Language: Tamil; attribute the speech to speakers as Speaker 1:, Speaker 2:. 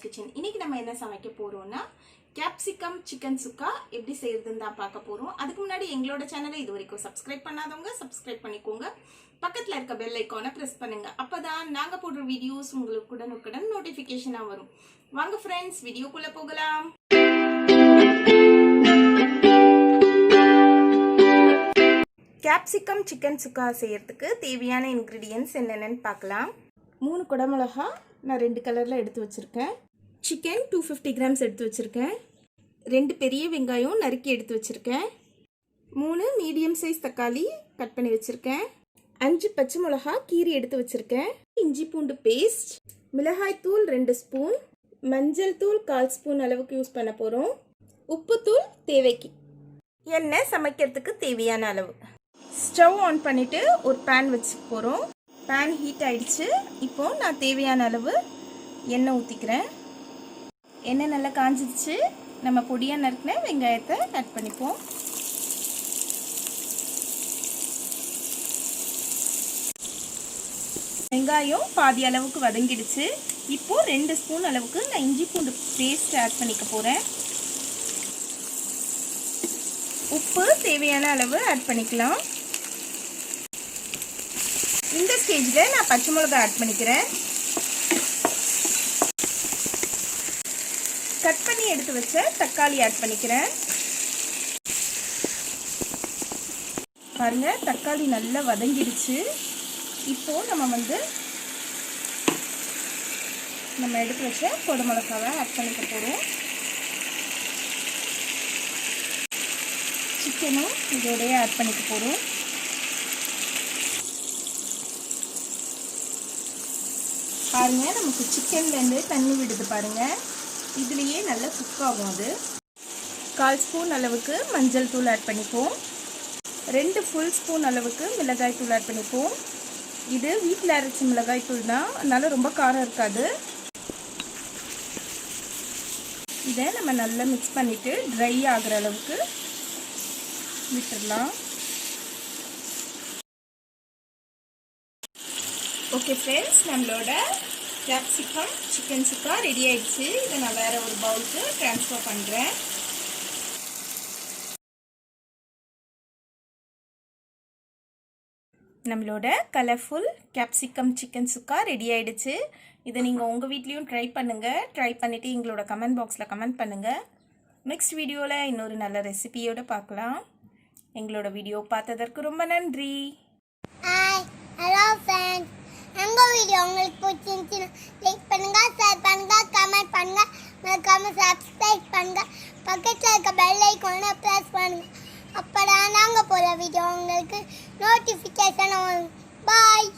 Speaker 1: கிச்சன். இன்னைக்கு நம்ம என்ன சமைக்க போறோம்னா கேப்சிகம் சிக்கன் சுக்கா எப்படி செய்யறதுன்னு தான் பார்க்க போறோம். அதுக்கு முன்னாடி எங்களோட சேனலை இது வரைக்கும் சப்ஸ்கிரைப் பண்ணாதவங்க சப்ஸ்கிரைப் பண்ணிக்கோங்க. பக்கத்துல இருக்க பெல் ஐகானை பிரஸ் பண்ணுங்க. அப்பதான் நாங்க போடுற வீடியோஸ் உங்களுக்கு உடனுக்குடன் நோட்டிபிகேஷனா வரும். வாங்க ஃப்ரெண்ட்ஸ், வீடியோக்குள்ள போகலாம். கேப்சிகம் சிக்கன் சுக்கா செய்யறதுக்கு தேவையான இன்கிரீடியன்ட்ஸ் என்னென்னு பார்க்கலாம். 3 குடமிளகா நான் 2 கலரில் எடுத்து வச்சுருக்கேன். சிக்கன் 250 கிராம்ஸ் எடுத்து வச்சுருக்கேன். 2 பெரிய வெங்காயம் நறுக்கி எடுத்து வச்சுருக்கேன். 3 மீடியம் சைஸ் தக்காளி கட் பண்ணி வச்சுருக்கேன். 5 பச்சை மிளகா கீரி எடுத்து வச்சுருக்கேன். இஞ்சி பூண்டு பேஸ்ட், மிளகாய் தூள் 2 ஸ்பூன், மஞ்சள் தூள் 1/4 ஸ்பூன் அளவுக்கு யூஸ் பண்ண போகிறோம். உப்புத்தூள் தேவைக்கு, எண்ணெய் சமைக்கிறதுக்கு தேவையான அளவு. ஸ்டவ் ஆன் பண்ணிவிட்டு ஒரு பேன் வச்சுக்க போகிறோம். பேன் ஹீட் ஆயிடுச்சு. இப்போது நான் தேவையான அளவு எண்ணெய் ஊற்றிக்கிறேன். எண்ணெய் நல்லா காஞ்சிடுச்சு. நம்ம பொடியாக நறுக்கின வெங்காயத்தை ஆட் பண்ணிப்போம். வெங்காயம் பாதி அளவுக்கு வதங்கிடுச்சு. இப்போது 2 ஸ்பூன் அளவுக்கு நான் இஞ்சி பூண்டு பேஸ்ட் ஆட் பண்ணிக்க போகிறேன். உப்பு தேவையான அளவு ஆட் பண்ணிக்கலாம். இந்த ஸ்டேஜில் நான் பச்சை மிளகாய் ஆட் பண்ணிக்கிறேன். கட் பண்ணி எடுத்து வச்ச தக்காளி ஆட் பண்ணிக்கிறேன். பாருங்க, தக்காளி நல்லா வதங்கிடுச்சு. இப்போ நம்ம எடுத்து வச்ச குடமிளகாவை ஆட் பண்ணிக்க போகிறோம். சிக்கனும் இதோடய ஆட் பண்ணிக்க போகிறோம். பாருங்க, நமக்கு சிக்கன்லேருந்து தண்ணி விடுது பாருங்க. இதுலேயே நல்லா குக் ஆகும். அது 1/4 ஸ்பூன் அளவுக்கு மஞ்சள் தூள் ஆட் பண்ணிப்போம். 2 ஃபுல் ஸ்பூன் அளவுக்கு மிளகாய் தூள் ஆட் பண்ணிப்போம். இது வீட்டில் அரைச்ச மிளகாய் தூள் தான், அதனால ரொம்ப காரம் இருக்காது. இதை நம்ம நல்லா மிக்ஸ் பண்ணிவிட்டு ட்ரை ஆகிற அளவுக்கு விட்டுடலாம். ஓகே ஃப்ரெண்ட்ஸ், நம்மளோட கேப்சிகம் சிக்கன் சுக்கா ரெடி ஆயிடுச்சு. இதை நான் வேறு ஒரு பவுலுக்கு ட்ரான்ஸ்ஃபர் பண்ணுறேன். நம்மளோட கலர்ஃபுல் கேப்சிகம் சிக்கன் சுக்கா ரெடி ஆயிடுச்சு. இதை நீங்கள் உங்கள் வீட்லேயும் ட்ரை பண்ணுங்கள். ட்ரை பண்ணிவிட்டு எங்களோட கமெண்ட் பாக்ஸில் கமெண்ட் பண்ணுங்கள். நெக்ஸ்ட் வீடியோவில் இன்னொரு நல்ல ரெசிபியோடு பார்க்கலாம். எங்களோட வீடியோ பார்த்ததற்கு ரொம்ப நன்றி.
Speaker 2: ஹலோ ஃப்ரெண்ட்ஸ், எங்கள் வீடியோ உங்களுக்கு பிடிச்சிருந்துச்சுன்னா லைக் பண்ணுங்கள், ஷேர் பண்ணுங்கள், கமெண்ட் பண்ணுங்கள், மறக்காம சப்ஸ்கிரைப் பண்ணுங்கள். பக்கத்தில் இருக்க பெல் ஐகானை ப்ரெஸ் பண்ணுங்கள். அப்போ தான் நாங்கள் போகிற வீடியோ உங்களுக்கு நோட்டிஃபிகேஷன் வரும். பாய்.